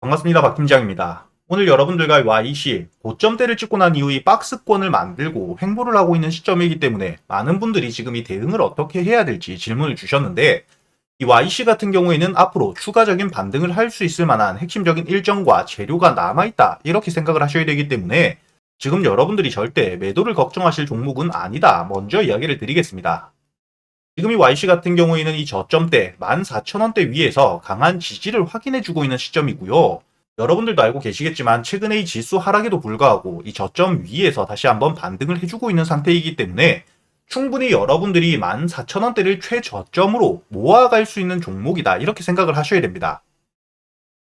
반갑습니다. 박팀장입니다. 오늘 여러분들과 YC 고점대를 찍고 난 이후 이 박스권을 만들고 횡보를 하고 있는 시점이기 때문에 많은 분들이 지금 이 대응을 어떻게 해야 될지 질문을 주셨는데, 이 YC 같은 경우에는 앞으로 추가적인 반등을 할 수 있을 만한 핵심적인 일정과 재료가 남아있다, 이렇게 생각을 하셔야 되기 때문에 지금 여러분들이 절대 매도를 걱정하실 종목은 아니다, 먼저 이야기를 드리겠습니다. 지금 이 YC 같은 경우에는 이 저점대 14,000원대 위에서 강한 지지를 확인해주고 있는 시점이고요. 여러분들도 알고 계시겠지만 최근에 이 지수 하락에도 불구하고 이 저점 위에서 다시 한번 반등을 해주고 있는 상태이기 때문에 충분히 여러분들이 14,000원대를 최저점으로 모아갈 수 있는 종목이다, 이렇게 생각을 하셔야 됩니다.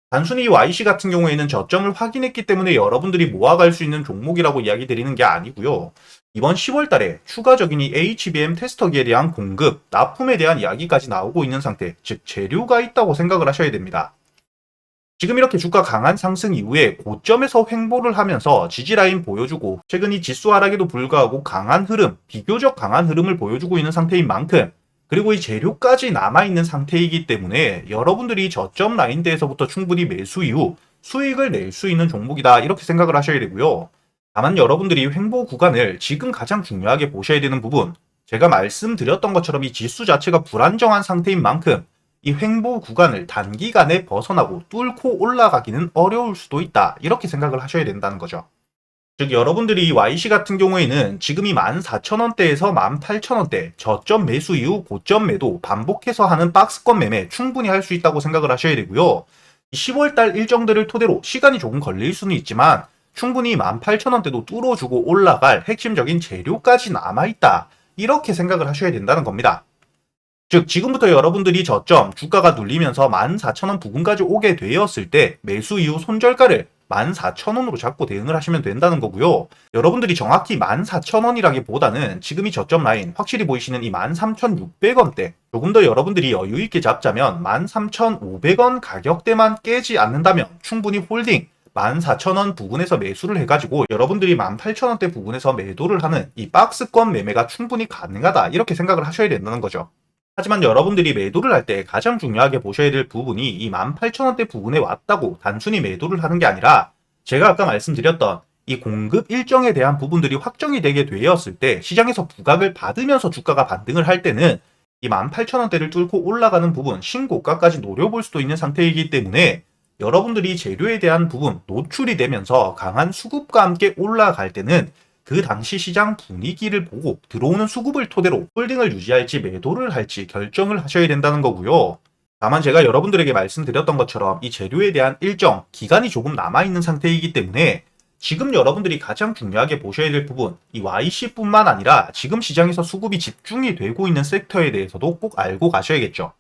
단순히 YC 같은 경우에는 저점을 확인했기 때문에 여러분들이 모아갈 수 있는 종목이라고 이야기 드리는 게 아니고요. 이번 10월 달에 추가적인 이 HBM 테스터기에 대한 공급, 납품에 대한 이야기까지 나오고 있는 상태, 즉 재료가 있다고 생각을 하셔야 됩니다. 지금 이렇게 주가 강한 상승 이후에 고점에서 횡보를 하면서 지지라인 보여주고 최근 이 지수 하락에도 불구하고 강한 흐름, 비교적 강한 흐름을 보여주고 있는 상태인 만큼, 그리고 이 재료까지 남아있는 상태이기 때문에 여러분들이 저점 라인대에서부터 충분히 매수 이후 수익을 낼 수 있는 종목이다, 이렇게 생각을 하셔야 되고요. 다만 여러분들이 횡보 구간을 지금 가장 중요하게 보셔야 되는 부분, 제가 말씀드렸던 것처럼 이 지수 자체가 불안정한 상태인 만큼 이 횡보 구간을 단기간에 벗어나고 뚫고 올라가기는 어려울 수도 있다, 이렇게 생각을 하셔야 된다는 거죠. 즉 여러분들이 YC 같은 경우에는 지금이 14,000원대에서 18,000원대 저점 매수 이후 고점 매도 반복해서 하는 박스권 매매 충분히 할 수 있다고 생각을 하셔야 되고요. 10월달 일정들을 토대로 시간이 조금 걸릴 수는 있지만 충분히 18,000원대도 뚫어주고 올라갈 핵심적인 재료까지 남아있다, 이렇게 생각을 하셔야 된다는 겁니다. 즉 지금부터 여러분들이 저점 주가가 눌리면서 14,000원 부근까지 오게 되었을 때 매수 이후 손절가를 14,000원으로 잡고 대응을 하시면 된다는 거고요. 여러분들이 정확히 14,000원이라기보다는 지금 이 저점 라인 확실히 보이시는 이 13,600원대, 조금 더 여러분들이 여유 있게 잡자면 13,500원 가격대만 깨지 않는다면 충분히 홀딩 14,000원 부근에서 매수를 해가지고 여러분들이 18,000원대 부근에서 매도를 하는 이 박스권 매매가 충분히 가능하다, 이렇게 생각을 하셔야 된다는 거죠. 하지만 여러분들이 매도를 할 때 가장 중요하게 보셔야 될 부분이 이 18,000원대 부근에 왔다고 단순히 매도를 하는 게 아니라, 제가 아까 말씀드렸던 이 공급 일정에 대한 부분들이 확정이 되게 되었을 때 시장에서 부각을 받으면서 주가가 반등을 할 때는 이 18,000원대를 뚫고 올라가는 부분, 신고가까지 노려볼 수도 있는 상태이기 때문에 여러분들이 재료에 대한 부분 노출이 되면서 강한 수급과 함께 올라갈 때는 그 당시 시장 분위기를 보고 들어오는 수급을 토대로 홀딩을 유지할지 매도를 할지 결정을 하셔야 된다는 거고요. 다만 제가 여러분들에게 말씀드렸던 것처럼 이 재료에 대한 일정, 기간이 조금 남아있는 상태이기 때문에 지금 여러분들이 가장 중요하게 보셔야 될 부분, 이 YC뿐만 아니라 지금 시장에서 수급이 집중이 되고 있는 섹터에 대해서도 꼭 알고 가셔야겠죠.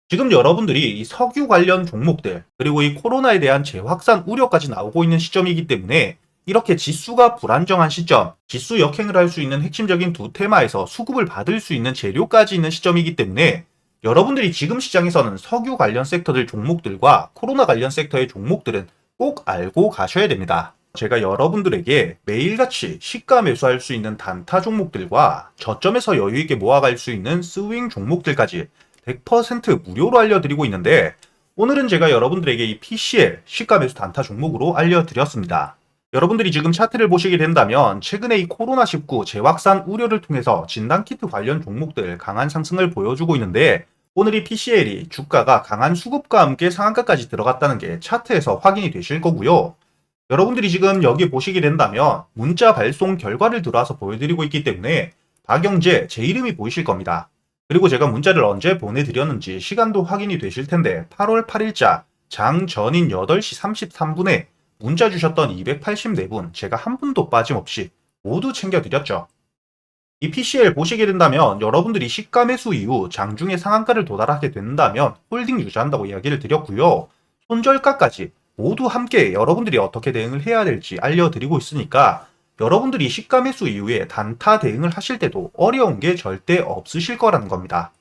지금 여러분들이 이 석유 관련 종목들, 그리고 이 코로나에 대한 재확산 우려까지 나오고 있는 시점이기 때문에 이렇게 지수가 불안정한 시점, 지수 역행을 할 수 있는 핵심적인 두 테마에서 수급을 받을 수 있는 재료까지 있는 시점이기 때문에 여러분들이 지금 시장에서는 석유 관련 섹터들 종목들과 코로나 관련 섹터의 종목들은 꼭 알고 가셔야 됩니다. 제가 여러분들에게 매일같이 시가 매수할 수 있는 단타 종목들과 저점에서 여유있게 모아갈 수 있는 스윙 종목들까지 100% 무료로 알려드리고 있는데, 오늘은 제가 여러분들에게 이 PCL 시가 매수 단타 종목으로 알려드렸습니다. 여러분들이 지금 차트를 보시게 된다면 최근에 이 코로나19 재확산 우려를 통해서 진단키트 관련 종목들 강한 상승을 보여주고 있는데, 오늘 이 PCL이 주가가 강한 수급과 함께 상한가까지 들어갔다는 게 차트에서 확인이 되실 거고요. 여러분들이 지금 여기 보시게 된다면 문자 발송 결과를 들어와서 보여드리고 있기 때문에 박영재 제 이름이 보이실 겁니다. 그리고 제가 문자를 언제 보내드렸는지 시간도 확인이 되실 텐데 8월 8일자 장 전인 8시 33분에 문자 주셨던 284분 제가 한 분도 빠짐없이 모두 챙겨드렸죠. 이 PCL 보시게 된다면 여러분들이 시가 매수 이후 장중에 상한가를 도달하게 된다면 홀딩 유지한다고 이야기를 드렸고요. 손절가까지 모두 함께 여러분들이 어떻게 대응을 해야 될지 알려드리고 있으니까 여러분들이 시가 매수 이후에 단타 대응을 하실 때도 어려운 게 절대 없으실 거라는 겁니다.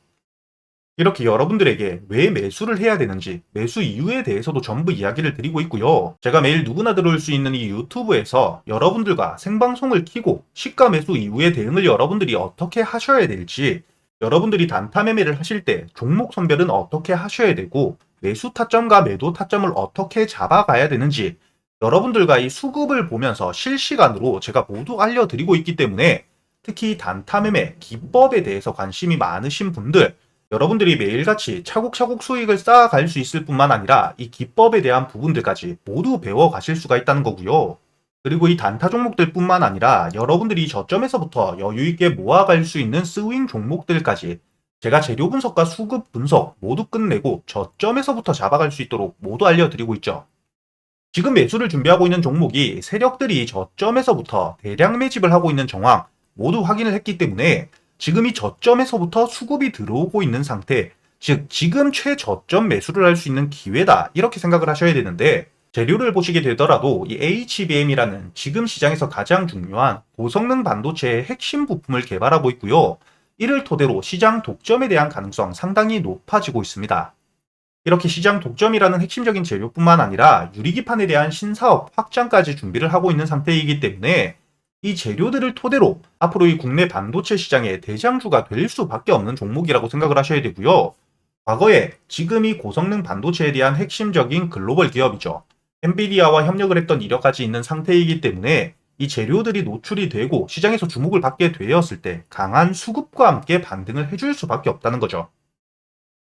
이렇게 여러분들에게 왜 매수를 해야 되는지, 매수 이유에 대해서도 전부 이야기를 드리고 있고요. 제가 매일 누구나 들어올 수 있는 이 유튜브에서 여러분들과 생방송을 켜고 시가 매수 이후의 대응을 여러분들이 어떻게 하셔야 될지, 여러분들이 단타 매매를 하실 때 종목 선별은 어떻게 하셔야 되고 매수 타점과 매도 타점을 어떻게 잡아가야 되는지 여러분들과 이 수급을 보면서 실시간으로 제가 모두 알려드리고 있기 때문에 특히 단타 매매 기법에 대해서 관심이 많으신 분들, 여러분들이 매일같이 차곡차곡 수익을 쌓아갈 수 있을 뿐만 아니라 이 기법에 대한 부분들까지 모두 배워가실 수가 있다는 거고요. 그리고 이 단타 종목들 뿐만 아니라 여러분들이 저점에서부터 여유있게 모아갈 수 있는 스윙 종목들까지 제가 재료 분석과 수급 분석 모두 끝내고 저점에서부터 잡아갈 수 있도록 모두 알려드리고 있죠. 지금 매수를 준비하고 있는 종목이 세력들이 저점에서부터 대량 매집을 하고 있는 정황 모두 확인을 했기 때문에 지금 이 저점에서부터 수급이 들어오고 있는 상태, 즉 지금 최저점 매수를 할 수 있는 기회다 이렇게 생각을 하셔야 되는데, 재료를 보시게 되더라도 이 HBM이라는 지금 시장에서 가장 중요한 고성능 반도체의 핵심 부품을 개발하고 있고요. 이를 토대로 시장 독점에 대한 가능성 상당히 높아지고 있습니다. 이렇게 시장 독점이라는 핵심적인 재료뿐만 아니라 유리기판에 대한 신사업 확장까지 준비를 하고 있는 상태이기 때문에 이 재료들을 토대로 앞으로 이 국내 반도체 시장의 대장주가 될 수밖에 없는 종목이라고 생각을 하셔야 되고요. 과거에 지금 이 고성능 반도체에 대한 핵심적인 글로벌 기업이죠. 엔비디아와 협력을 했던 이력까지 있는 상태이기 때문에 이 재료들이 노출이 되고 시장에서 주목을 받게 되었을 때 강한 수급과 함께 반등을 해줄 수밖에 없다는 거죠.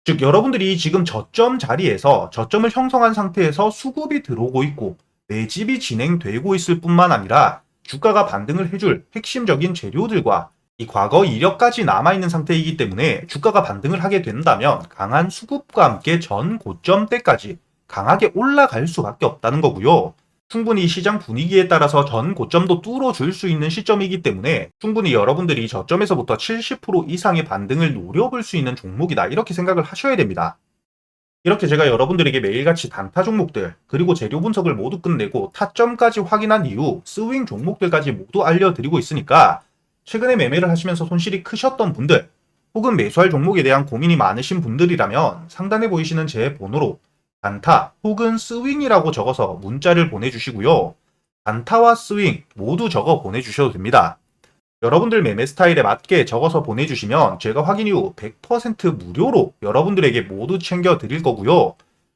즉 여러분들이 지금 저점 자리에서 저점을 형성한 상태에서 수급이 들어오고 있고 매집이 진행되고 있을 뿐만 아니라 주가가 반등을 해줄 핵심적인 재료들과 이 과거 이력까지 남아있는 상태이기 때문에 주가가 반등을 하게 된다면 강한 수급과 함께 전 고점대까지 강하게 올라갈 수밖에 없다는 거고요. 충분히 시장 분위기에 따라서 전 고점도 뚫어줄 수 있는 시점이기 때문에 충분히 여러분들이 저점에서부터 70% 이상의 반등을 노려볼 수 있는 종목이다 이렇게 생각을 하셔야 됩니다. 이렇게 제가 여러분들에게 매일같이 단타 종목들 그리고 재료 분석을 모두 끝내고 타점까지 확인한 이후 스윙 종목들까지 모두 알려드리고 있으니까 최근에 매매를 하시면서 손실이 크셨던 분들 혹은 매수할 종목에 대한 고민이 많으신 분들이라면 상단에 보이시는 제 번호로 단타 혹은 스윙이라고 적어서 문자를 보내주시고요. 단타와 스윙 모두 적어 보내주셔도 됩니다. 여러분들 매매 스타일에 맞게 적어서 보내주시면 제가 확인 이후 100% 무료로 여러분들에게 모두 챙겨 드릴 거고요.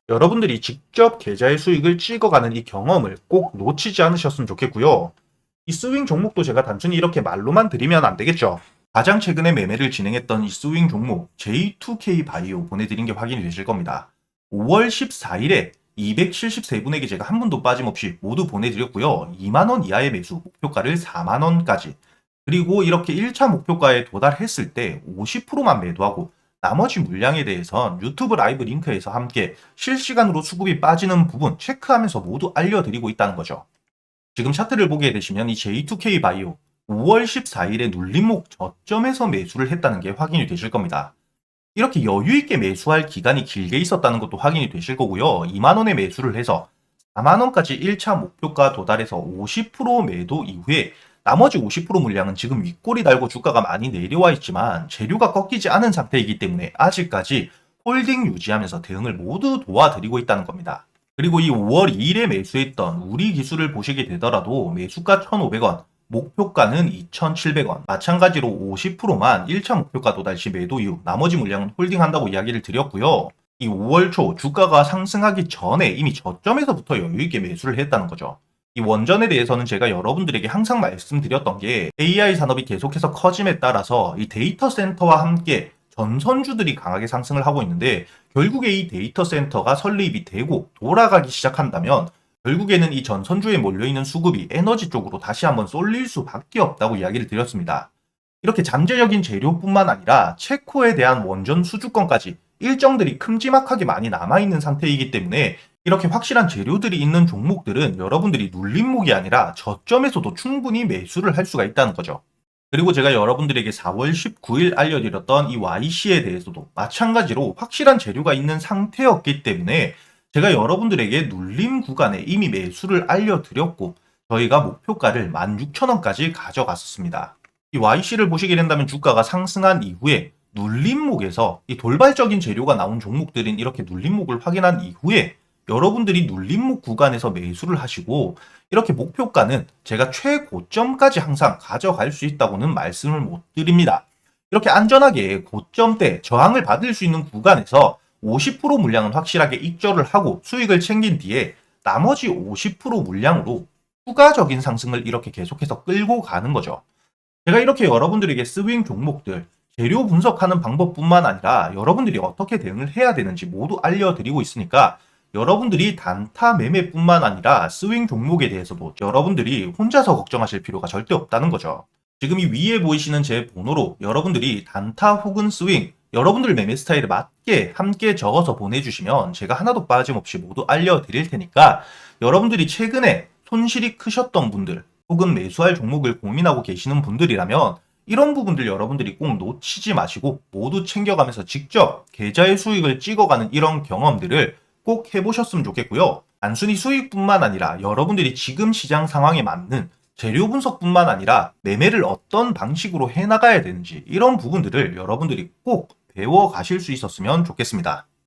여러분들이 직접 계좌의 수익을 찍어가는 이 경험을 꼭 놓치지 않으셨으면 좋겠고요. 이 스윙 종목도 제가 단순히 이렇게 말로만 드리면 안 되겠죠. 가장 최근에 매매를 진행했던 이 스윙 종목 J2K 바이오 보내드린 게 확인이 되실 겁니다. 5월 14일에 273분에게 제가 한 분도 빠짐없이 모두 보내드렸고요. 2만원 이하의 매수 목표가를 4만원까지, 그리고 이렇게 1차 목표가에 도달했을 때 50%만 매도하고 나머지 물량에 대해선 유튜브 라이브 링크에서 함께 실시간으로 수급이 빠지는 부분 체크하면서 모두 알려드리고 있다는 거죠. 지금 차트를 보게 되시면 이 J2K 바이오 5월 14일에 눌림목 저점에서 매수를 했다는 게 확인이 되실 겁니다. 이렇게 여유있게 매수할 기간이 길게 있었다는 것도 확인이 되실 거고요. 2만원에 매수를 해서 4만원까지 1차 목표가 도달해서 50% 매도 이후에 나머지 50% 물량은 지금 윗골이 달고 주가가 많이 내려와 있지만 재료가 꺾이지 않은 상태이기 때문에 아직까지 홀딩 유지하면서 대응을 모두 도와드리고 있다는 겁니다. 그리고 이 5월 2일에 매수했던 우리 기술을 보시게 되더라도 매수가 1,500원, 목표가는 2,700원, 마찬가지로 50%만 1차 목표가 도달 시 매도 이후 나머지 물량은 홀딩한다고 이야기를 드렸고요. 이 5월 초 주가가 상승하기 전에 이미 저점에서부터 여유있게 매수를 했다는 거죠. 이 원전에 대해서는 제가 여러분들에게 항상 말씀드렸던 게 AI 산업이 계속해서 커짐에 따라서 이 데이터 센터와 함께 전선주들이 강하게 상승을 하고 있는데, 결국에 이 데이터 센터가 설립이 되고 돌아가기 시작한다면 결국에는 이 전선주에 몰려있는 수급이 에너지 쪽으로 다시 한번 쏠릴 수밖에 없다고 이야기를 드렸습니다. 이렇게 잠재적인 재료뿐만 아니라 체코에 대한 원전 수주권까지 일정들이 큼지막하게 많이 남아있는 상태이기 때문에 이렇게 확실한 재료들이 있는 종목들은 여러분들이 눌림목이 아니라 저점에서도 충분히 매수를 할 수가 있다는 거죠. 그리고 제가 여러분들에게 4월 19일 알려드렸던 이 YC에 대해서도 마찬가지로 확실한 재료가 있는 상태였기 때문에 제가 여러분들에게 눌림 구간에 이미 매수를 알려드렸고 저희가 목표가를 16,000원까지 가져갔었습니다. 이 YC를 보시게 된다면 주가가 상승한 이후에 눌림목에서 이 돌발적인 재료가 나온 종목들인 이렇게 눌림목을 확인한 이후에 여러분들이 눌림목 구간에서 매수를 하시고 이렇게 목표가는 제가 최고점까지 항상 가져갈 수 있다고는 말씀을 못 드립니다. 이렇게 안전하게 고점대 저항을 받을 수 있는 구간에서 50% 물량은 확실하게 익절을 하고 수익을 챙긴 뒤에 나머지 50% 물량으로 추가적인 상승을 이렇게 계속해서 끌고 가는 거죠. 제가 이렇게 여러분들에게 스윙 종목들, 재료 분석하는 방법뿐만 아니라 여러분들이 어떻게 대응을 해야 되는지 모두 알려드리고 있으니까 여러분들이 단타 매매뿐만 아니라 스윙 종목에 대해서도 여러분들이 혼자서 걱정하실 필요가 절대 없다는 거죠. 지금 이 위에 보이시는 제 번호로 여러분들이 단타 혹은 스윙, 여러분들 매매 스타일에 맞게 함께 적어서 보내주시면 제가 하나도 빠짐없이 모두 알려드릴 테니까 여러분들이 최근에 손실이 크셨던 분들 혹은 매수할 종목을 고민하고 계시는 분들이라면 이런 부분들 여러분들이 꼭 놓치지 마시고 모두 챙겨가면서 직접 계좌의 수익을 찍어가는 이런 경험들을 꼭 해보셨으면 좋겠고요. 단순히 수익뿐만 아니라 여러분들이 지금 시장 상황에 맞는 재료 분석뿐만 아니라 매매를 어떤 방식으로 해나가야 되는지 이런 부분들을 여러분들이 꼭 배워 가실 수 있었으면 좋겠습니다.